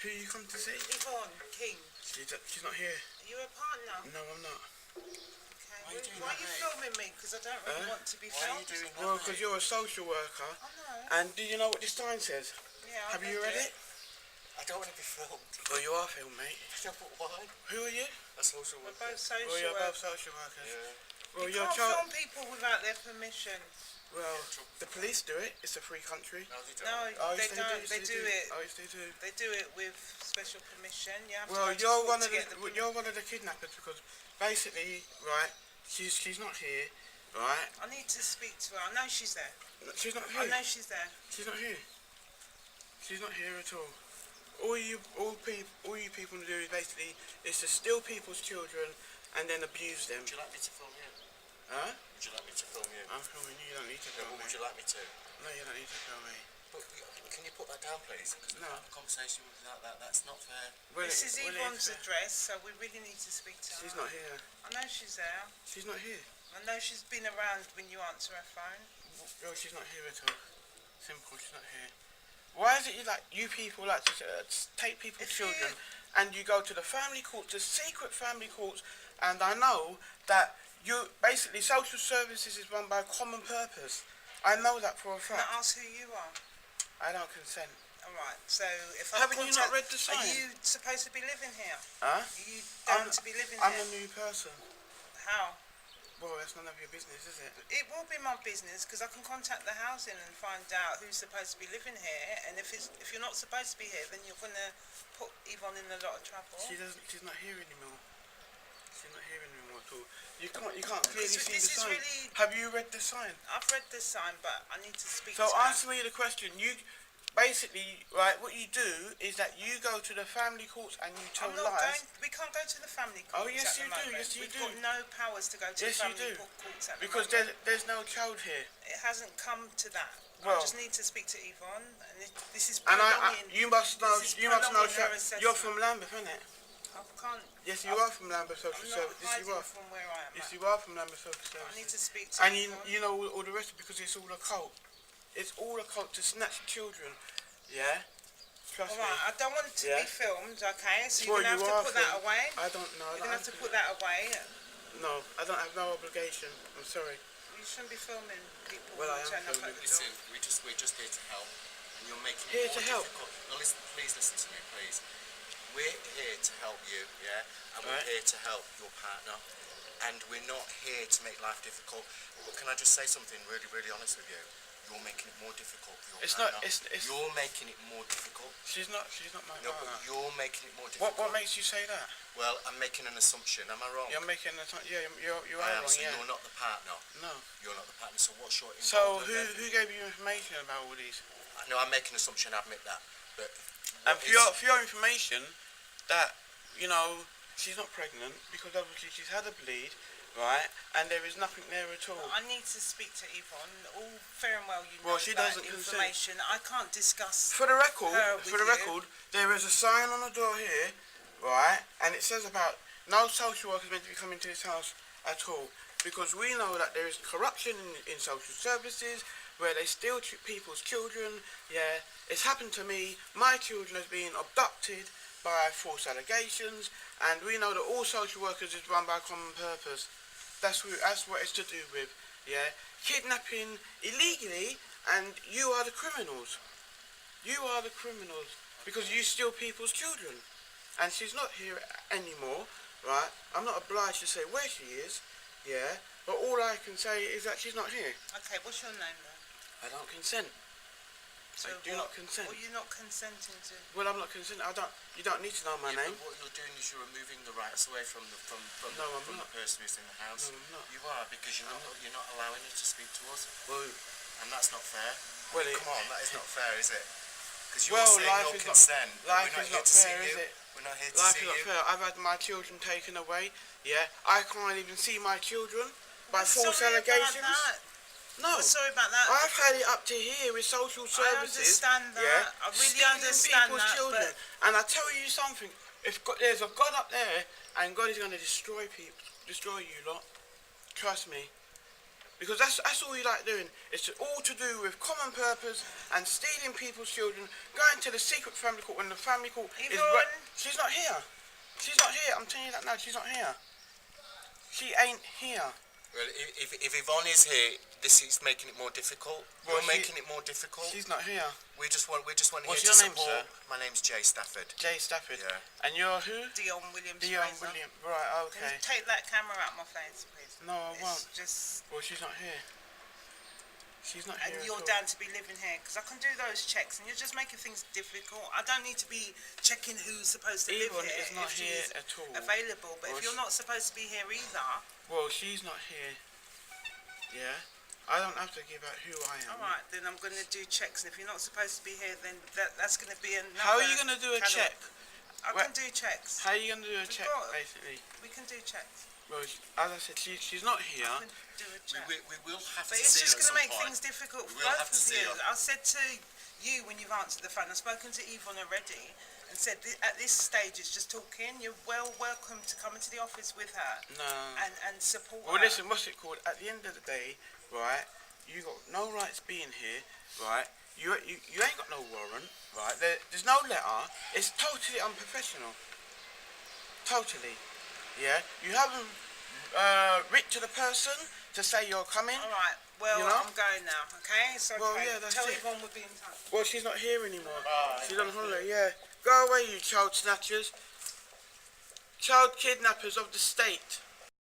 Who you come to see? Yvonne King. She's not here. Are you a partner? No, I'm not. Okay. Why are you filming me? Because I don't really want to be Why are filmed. you doing that? Well, because you're a social worker. I know. And do you know what this sign says? Yeah, Have you read it? I don't want to be filmed. Well, you are filmed, mate. Yeah, but why? Who are you? A social We're worker. both social Well, you're both workers. social workers. Yeah. Well, You your can't child. film people without their permission. Well, the police do it. It's a free country. No, they don't. No, Oh, they yes, don't. yes, They do it. Oh, yes, they do. They do it with special permission. You have Well, to you're go to one court of to the get you're one of the kidnappers because basically, right? She's not here, right? I need to speak to her. I know she's there. She's not I here. know she's there. She's not here. She's not here at all. All you people do is basically is to steal people's children and then abuse them. Would you like me to film you? Huh? Would you like me to film you? I'm filming you. You don't need to No, film but me. would you like me to? No, you don't need to film me. But can you put that down, please? Because No. a conversation without that, that's not fair. Well, This is well, Yvonne's it's- address, so we really need to speak to her. She's not here. I know she's there. She's not here. I know she's been around when you answer her phone. Well, she's not here at all. Simple. She's not here. Why is it you people like to take people's If children you- and you go to the family courts, the secret family courts, and I know that you basically social services is run by common purpose. I know that for a Can I fact. ask who you are? I don't consent. Alright, so if I Haven't you not read the sign? Are you supposed to be living here? Huh? Are you down to be living I'm here? a new person. How? Well, that's none of your business, is it? It will be my business because I can contact the housing and find out who's supposed to be living here. And if you're not supposed to be here, then you're gonna put Yvonne in a lot of trouble. She's not here anymore. She's not here anymore at all. You can't clearly see This the is sign. really- Have you read the sign? I've read this sign, but I need to speak So to her. answer me the question. You basically, right, what you do is that you go to the family courts and you tell I'm not lies. we can't go to the family courts. Oh, yes, at the you do, moment. yes, you We've do. got no powers to go to Yes, the you family do. courts at the Because moment. there's no child here. It hasn't come to that. Well- I just need to speak to Yvonne, and this is And prolonging. you must know, This is you must know, prolonging her assessment. you're from Lambeth, isn't it? I can't. Yes, you are from Lambeth Social I'm Service. not Yes, you hiding are. from where I am. Yes, at. you are from Lambeth Social I need Services. to speak to And Yvonne. you know all the rest of it because it's all a cult. It's all a cult to snatch children. Yeah? Trust All right, me. I don't want it to Yeah. be filmed, okay? So Well, you're going to you have are to put that filmed. away. I don't know. You're going to have to put that away. No, I don't have no obligation. I'm sorry. You shouldn't be filming people Well, I who am turn up filming. at the Listen, door. we're just here to help, and you're making Here it to more help? difficult. No, listen, please listen to me, please. We're here to help you, yeah, and we're Right. here to help your partner, and we're not here to make life difficult. But can I just say something really, really honest with you? You're making it more difficult for your It's not- partner. it's- You're making it more difficult. She's not my No, partner. but you're making it more difficult. What makes you say that? Well, I'm making an assumption. Am I wrong? You're making a yeah, you I are am. wrong, So yeah. you're not the partner. No. You're not the partner. So what's your So involvement who then? gave you information about all these? No, I'm making an assumption. I admit that. But And what for is- your information, that she's not pregnant because obviously she's had a bleed, right? And there is nothing there at all. I need to speak to Yvonne. All fair and well, you know Well, she that doesn't consent. information. I can't discuss. For the record, Her with you. there is a sign on the door here, right? And it says about no social worker is meant to be coming to this house at all because we know that there is corruption in social services where they steal people's children. Yeah, it's happened to me. My children has been abducted by false allegations, and we know that all social workers is run by common purpose. That's what it's to do with. Yeah, kidnapping illegally, and you are the criminals. You are the criminals because you steal people's children. And she's not here anymore, right? I'm not obliged to say where she is, yeah? But all I can say is that she's not here. Okay, what's your name then? I don't consent. So I do not consent. What are you not consenting to? Well, I'm not consent. You don't need to know my Yeah, name. but what you're doing is you're removing the rights away from the No, I'm from not. the person who's in the house. No, I'm not. You are because you're not allowing her to speak to us, Well, and that's not fair. well, Come on, that is not fair, is it? Because you're Well, saying life no is not- consent. but life we're not is here not to fair, see is you. it? We're not here to life see is not you. fair. I've had my children taken away, yeah? I can't even see my children by We're false sorry about allegations. that. No. We're sorry about that. I've had it up to here with social services. I understand that. Yeah, I really stealing understand people's that, children. And I tell you something. There's a God up there, and God is going to destroy you lot. Trust me. Because that's all you like doing. It's all to do with common purpose and stealing people's children, going to the secret family court when the family court is Yvonne? She's not here. She's not here. I'm telling you that now. She's not here. She ain't here. Well, if Yvonne is here, this is making it more difficult. Well, You're making it more difficult. She's not here. We're just here What's to your name, support. sir? My name's Jay Stafford. Jay Stafford. Yeah. And you're who? Dion Williams. Dion Fraser. William. Right, Can okay. you take that camera out my face, please? No, I won't. It's just, Well, she's not here. She's not and here. you're at all. down to be living here because I can do those checks, and you're just making things difficult. I don't need to be checking who's supposed to live Yvonne here is not if here she's at all. available. But Well, if you're not supposed to be here either, Well, she's not here. Yeah? I don't have to give out who I am. all right, then I'm going to do checks. And if you're not supposed to be here, then that's going to be another. How are you going to do a kind of- check? I Where- can do checks. How are you going to do a check, got- basically? We can do checks. Well, as I said, she's not here. I can do a check. We will have But to it's see just her going to at make some point. things difficult for We will both have to of see you. her. I said to you when you've answered the phone, I've spoken to Yvonne already and said at this stage it's just talking. You're welcome to come into the office with her No. and support Well, her. listen, what's it called? At the end of the day, right, you got no rights being here, right? You ain't got no warrant, right? There's no letter. It's totally unprofessional. Totally. Yeah? You haven't written to the person to say you're coming. All right. Well, You know? I'm going now. Okay. So Well, yeah, that's tell it. Yvonne we'll be in touch. Well, she's not here anymore. Bye. She's on holiday, yeah. Go away, you child snatchers. Child kidnappers of the state.